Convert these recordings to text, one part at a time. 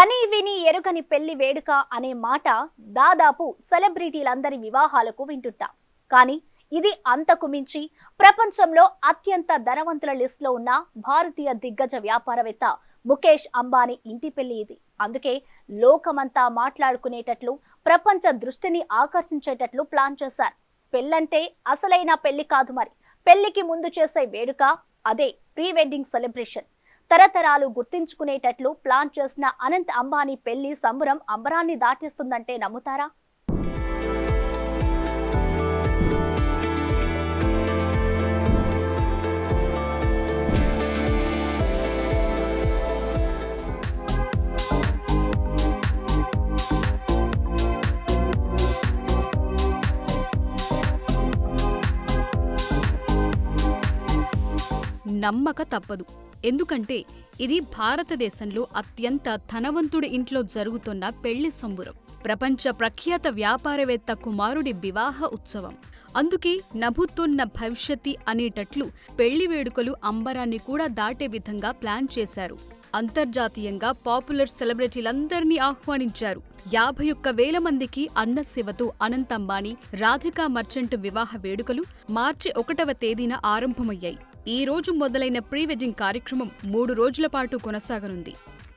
కని విని ఎరుగని పెళ్లి వేడుక అనే మాట దాదాపు సెలబ్రిటీలందరి వివాహాలకు వింటుంటాం. కానీ ఇది అంతకు మించి ప్రపంచంలో అత్యంత ధనవంతుల లిస్టులో ఉన్న భారతీయ దిగ్గజ వ్యాపారవేత్త ముఖేష్ అంబానీ ఇంటి పెళ్లి ఇది. అందుకే లోకమంతా మాట్లాడుకునేటట్లు, ప్రపంచ దృష్టిని ఆకర్షించేటట్లు ప్లాన్ చేశారు. పెళ్ళంటే అసలైన పెళ్లి కాదు, మరి పెళ్లికి ముందు చేసే వేడుక, అదే ప్రీ వెడ్డింగ్ సెలబ్రేషన్. తరతరాలు గుర్తించుకునేటట్లు ప్లాన్ చేసిన అనంత్ అంబానీ పెళ్లి సంబరం అంబరాన్ని దాటేస్తుందంటే నమ్ముతారా? నమ్మక తప్పదు. ఎందుకంటే ఇది భారతదేశంలో అత్యంత ధనవంతుడి ఇంట్లో జరుగుతున్న పెళ్లి సంబురం. ప్రపంచ ప్రఖ్యాత వ్యాపారవేత్త కుమారుడి వివాహ ఉత్సవం. అందుకే నభుతున్న భవిష్యత్తి అనేటట్లు పెళ్లి వేడుకలు అంబరాన్ని కూడా దాటే విధంగా ప్లాన్ చేశారు. అంతర్జాతీయంగా పాపులర్ సెలబ్రిటీలందరినీ ఆహ్వానించారు. 51,000 మందికి అన్నశివతో అనంత్ అంబానీ, రాధికా మర్చెంట్ వివాహ వేడుకలు మార్చి 1వ తేదీన ఆరంభమయ్యాయి. ఈ రోజు మొదలైన ప్రీ వెడ్డింగ్ కార్యక్రమం 3 రోజుల పాటు కొనసాగనుంది.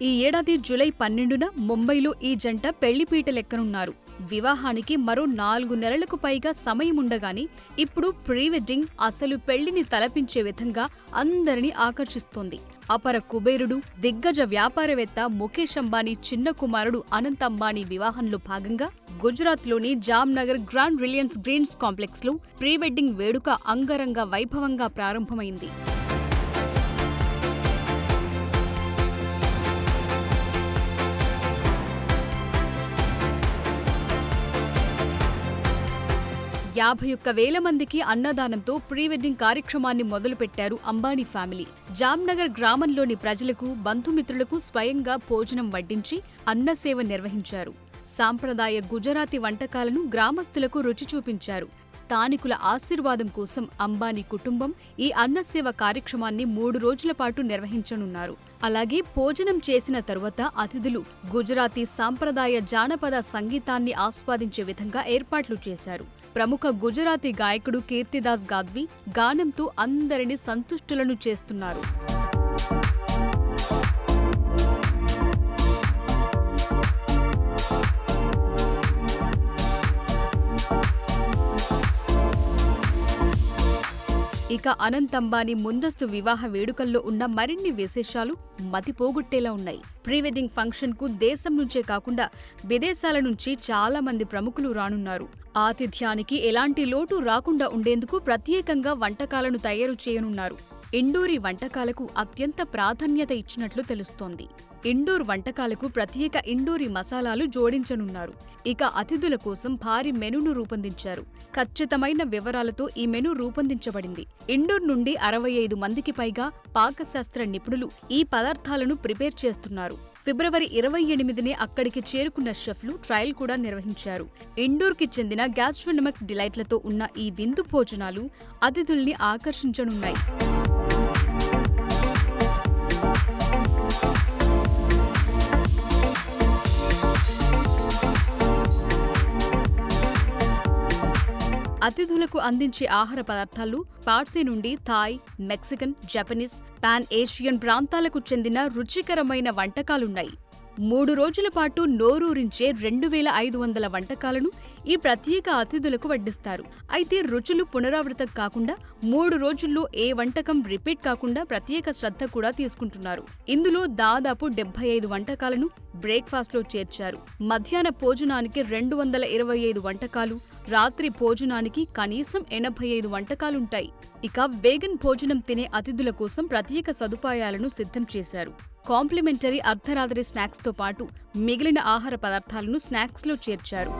ఈ ఏడాది జూలై 12న ముంబైలో ఈ జంట పెళ్లిపీటలెక్కనున్నారు. వివాహానికి మరో 4 నెలలకు పైగా సమయముండగానే ఇప్పుడు ప్రీ వెడ్డింగ్ అసలు పెళ్లిని తలపించే విధంగా అందరినీ ఆకర్షిస్తోంది. అపర కుబేరుడు, దిగ్గజ వ్యాపారవేత్త ముఖేష్ అంబానీ చిన్న కుమారుడు అనంత్ అంబానీ వివాహంలో భాగంగా గుజరాత్లోని జామ్నగర్ గ్రాండ్ రిలయన్స్ గ్రీన్స్ కాంప్లెక్స్లో ప్రీ వెడ్డింగ్ వేడుక అంగరంగ వైభవంగా ప్రారంభమైంది. ,51,000 మందికి అన్నదానంతో ప్రీ వెడ్డింగ్ కార్యక్రమాన్ని మొదలుపెట్టారు అంబానీ ఫ్యామిలీ. జామ్నగర్ గ్రామంలోని ప్రజలకు, బంధుమిత్రులకు స్వయంగా భోజనం వడ్డించి అన్నసేవ నిర్వహించారు. సాంప్రదాయ గుజరాతీ వంటకాలను గ్రామస్తులకు రుచి చూపించారు. స్థానికుల ఆశీర్వాదం కోసం అంబానీ కుటుంబం ఈ అన్నసేవ కార్యక్రమాన్ని 3 రోజుల పాటు నిర్వహించనున్నారు. అలాగే భోజనం చేసిన తరువాత అతిథులు గుజరాతీ సాంప్రదాయ జానపద సంగీతాన్ని ఆస్వాదించే విధంగా ఏర్పాట్లు చేశారు. ప్రముఖ గుజరాతీ గాయకుడు కీర్తిదాస్ గాద్వి గానంతో అందరినీ సంతుష్టులను చేస్తున్నారు. ఇక అనంత్ అంబానీ ముందస్తు వివాహ వేడుకల్లో ఉన్న మరిన్ని విశేషాలు మతిపోగొట్టేలా ఉన్నాయి. ప్రీ వెడ్డింగ్ ఫంక్షన్ కు దేశం నుంచే కాకుండా విదేశాల నుంచి చాలా మంది ప్రముఖులు రానున్నారు. ఆతిథ్యానికి ఎలాంటి లోటు రాకుండా ఉండేందుకు ప్రత్యేకంగా వంటకాలను తయారు చేయనున్నారు. ఇండోరీ వంటకాలకు అత్యంత ప్రాధాన్యత ఇచ్చినట్లు తెలుస్తోంది. ఇండోర్ వంటకాలకు ప్రత్యేక ఇండోరీ మసాలాలు జోడించనున్నారు. ఇక అతిథుల కోసం భారీ మెనూను రూపొందించారు. ఖచ్చితమైన వివరాలతో ఈ మెనూ రూపొందించబడింది. ఇండోర్ నుండి 65 మందికి పైగా పాకశాస్త్ర నిపుణులు ఈ పదార్థాలను ప్రిపేర్ చేస్తున్నారు. ఫిబ్రవరి 28నే అక్కడికి చేరుకున్న షెఫ్లు ట్రయల్ కూడా నిర్వహించారు. ఇండోర్కి చెందిన గ్యాస్ట్రోనమిక్ డిలైట్లతో ఉన్న ఈ విందు భోజనాలు అతిథుల్ని ఆకర్షించనున్నాయి. అతిథులకు అందించే ఆహార పదార్థాలు పార్సీ నుండి Thai, Mexican, Japanese, pan Asian ప్రాంతాలకు చెందిన రుచికరమైన వంటకాలున్నాయి. 3 రోజుల పాటు నోరూరించే 2,500 వంటకాలను ఈ ప్రత్యేక అతిథులకు వడ్డిస్తారు. అయితే రుచులు పునరావృతం కాకుండా 3 రోజుల్లో ఏ వంటకం రిపీట్ కాకుండా ప్రత్యేక శ్రద్ధ కూడా తీసుకుంటున్నారు. ఇందులో దాదాపు 75 వంటకాలను బ్రేక్ఫాస్ట్లో చేర్చారు. మధ్యాహ్న భోజనానికి 225 వంటకాలు, రాత్రి భోజనానికి కనీసం 85 వంటకాలుంటాయి. ఇక వేగన్ భోజనం తినే అతిథుల కోసం ప్రత్యేక సదుపాయాలను సిద్ధం చేశారు. కాంప్లిమెంటరీ అర్ధరాత్రి స్నాక్స్తో పాటు మిగిలిన ఆహార పదార్థాలను స్నాక్స్లో చేర్చారు.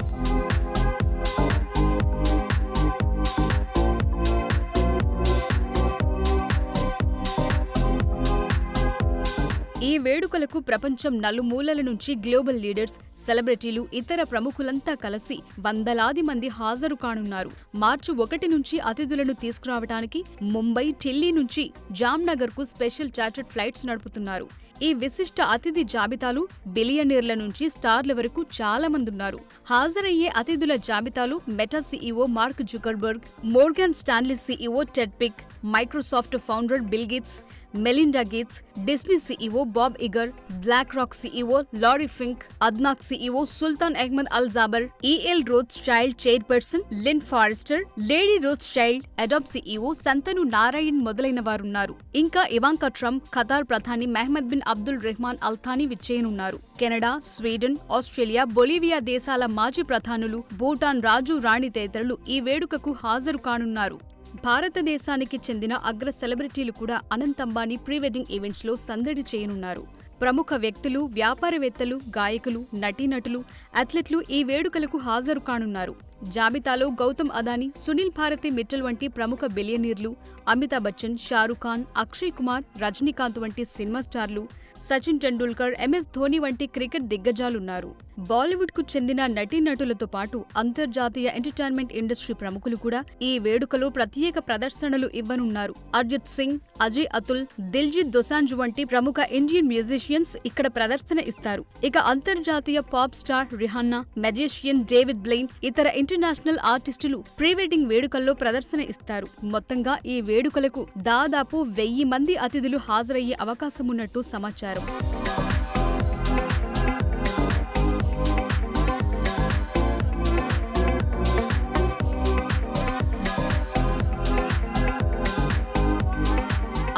ఈ వేడుకలకు ప్రపంచం నలుమూలల నుంచి గ్లోబల్ లీడర్స్, సెలబ్రిటీలు, ఇతర ప్రముఖులంతా కలిసి వందలాది మంది హాజరు కానున్నారు. మార్చి 1 నుంచి అతిథులను తీసుకురావడానికి ముంబై, ఢిల్లీ నుంచి జామ్నగర్ కు స్పెషల్ చార్టర్డ్ ఫ్లైట్స్ నడుపుతున్నారు. ఈ విశిష్ట అతిథి జాబితాలో బిలియనీర్ల నుంచి స్టార్ల వరకు చాలా మంది ఉన్నారు. హాజరయ్యే అతిథుల జాబితాలో Meta CEO Mark Zuckerberg, Morgan Stanley CEO Ted Pick, Microsoft founder Bill Gates, Melinda Gates, Disney CEO Bob Iger, BlackRock CEO Larry Fink, ADNOC CEO Sultan Ahmed Al Jaber, EL Rothschild chairperson Lynn Forester, lady Rothschild, Adobe CEO Shantanu Narayen మొదలైన వారున్నారు. ఇంకా Ivanka Trump, Qatar ప్రధాని Mohammed bin Abdul Rahman Al Thani విచ్చేయనున్నారు. Canada, Sweden, Australia, Bolivia దేశాల మాజీ ప్రధానులు, భూటాన్ రాజు రాణి తదితరులు ఈ వేడుకకు హాజరు కానున్నారు. భారతదేశానికి చెందిన అగ్ర సెలబ్రిటీలు కూడా Anant Ambani pre wedding events లో సందడి చేయనున్నారు. ప్రముఖ వ్యక్తులు, వ్యాపారవేత్తలు, గాయకులు, నటీనటులు, అథ్లెట్లు ఈ వేడుకలకు హాజరు కానున్నారు. జాబితాలో గౌతమ్ అదానీ, సునీల్ భారతి మిట్టల్ వంటి ప్రముఖ బిలియనీర్లు, అమితాబ్ బచ్చన్, షారూఖ్ ఖాన్, అక్షయ్ కుమార్, రజనీకాంత్ వంటి సినిమా స్టార్లు, సచిన్ టెండూల్కర్, ఎంఎస్ ధోని వంటి క్రికెట్ దిగ్గజాలున్నారు. బాలీవుడ్ కు చెందిన నటీనటులతో పాటు అంతర్జాతీయ ఎంటర్టైన్మెంట్ ఇండస్ట్రీ ప్రముఖులు కూడా ఈ వేడుకలో ప్రత్యేక ప్రదర్శనలు ఇవ్వనున్నారు. అర్జిత్ సింగ్, అజయ్ అతుల్, దిల్జీత్ దొసాంజ్ వంటి ప్రముఖ ఇండియన్ మ్యూజిషియన్స్ ఇక్కడ ప్రదర్శన ఇస్తారు. ఇక అంతర్జాతీయ pop star Rihanna, magician David బ్లెయిన్, ఇతర ఇంటర్నేషనల్ ఆర్టిస్టులు ప్రీ వెడ్డింగ్ వేడుకల్లో ప్రదర్శన ఇస్తారు. మొత్తంగా ఈ వేడుకలకు దాదాపు 1000 మంది అతిథులు హాజరయ్యే అవకాశమున్నట్టు సమాచారం.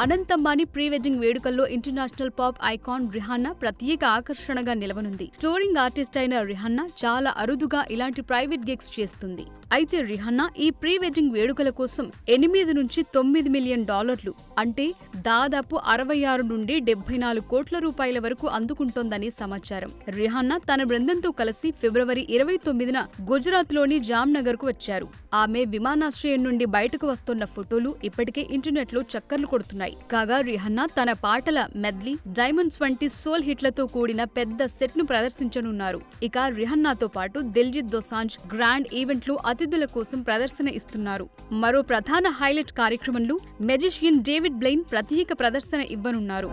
అనంత్ అంబానీ ప్రీ వెడ్డింగ్ వేడుకల్లో ఇంటర్నేషనల్ పాప్ ఐకాన్ రిహాన్నా ప్రత్యేక ఆకర్షణగా నిలవనుంది. టూరింగ్ ఆర్టిస్ట్ అయిన రిహాన్నా చాలా అరుదుగా ఇలాంటి ప్రైవేట్ గిగ్స్ చేస్తుంది. అయితే రిహాన్నా ఈ ప్రీ వెడ్డింగ్ వేడుకల కోసం 8 నుంచి 9 మిలియన్ డాలర్లు అంటే దాదాపు 66 నుండి 74 కోట్ల రూపాయల వరకు అందుకుంటోందని సమాచారం. రిహాన్నా తన బృందంతో కలిసి ఫిబ్రవరి 29న గుజరాత్ లోని జామ్నగర్ కు వచ్చారు. ఆమె విమానాశ్రయం నుండి బయటకు వస్తున్న ఫోటోలు ఇప్పటికే ఇంటర్నెట్ లో చక్కర్లు కొడుతున్నాయి. కాగా రిహాన్నా తన పాటల మెడ్లీ, డైమండ్స్ వంటి సోల్ హిట్లతో కూడిన పెద్ద సెట్ ను ప్రదర్శించనున్నారు. ఇక రిహాన్నాతో పాటు దిల్జీత్ దొసాంజ్ గ్రాండ్ ఈవెంట్ లో అతిథుల కోసం ప్రదర్శన ఇస్తున్నారు. మరో ప్రధాన హైలైట్ కార్యక్రమంలో మెజిషియన్ డేవిడ్ బ్లెయిన్ ప్రత్యేక ప్రదర్శన ఇవ్వనున్నారు.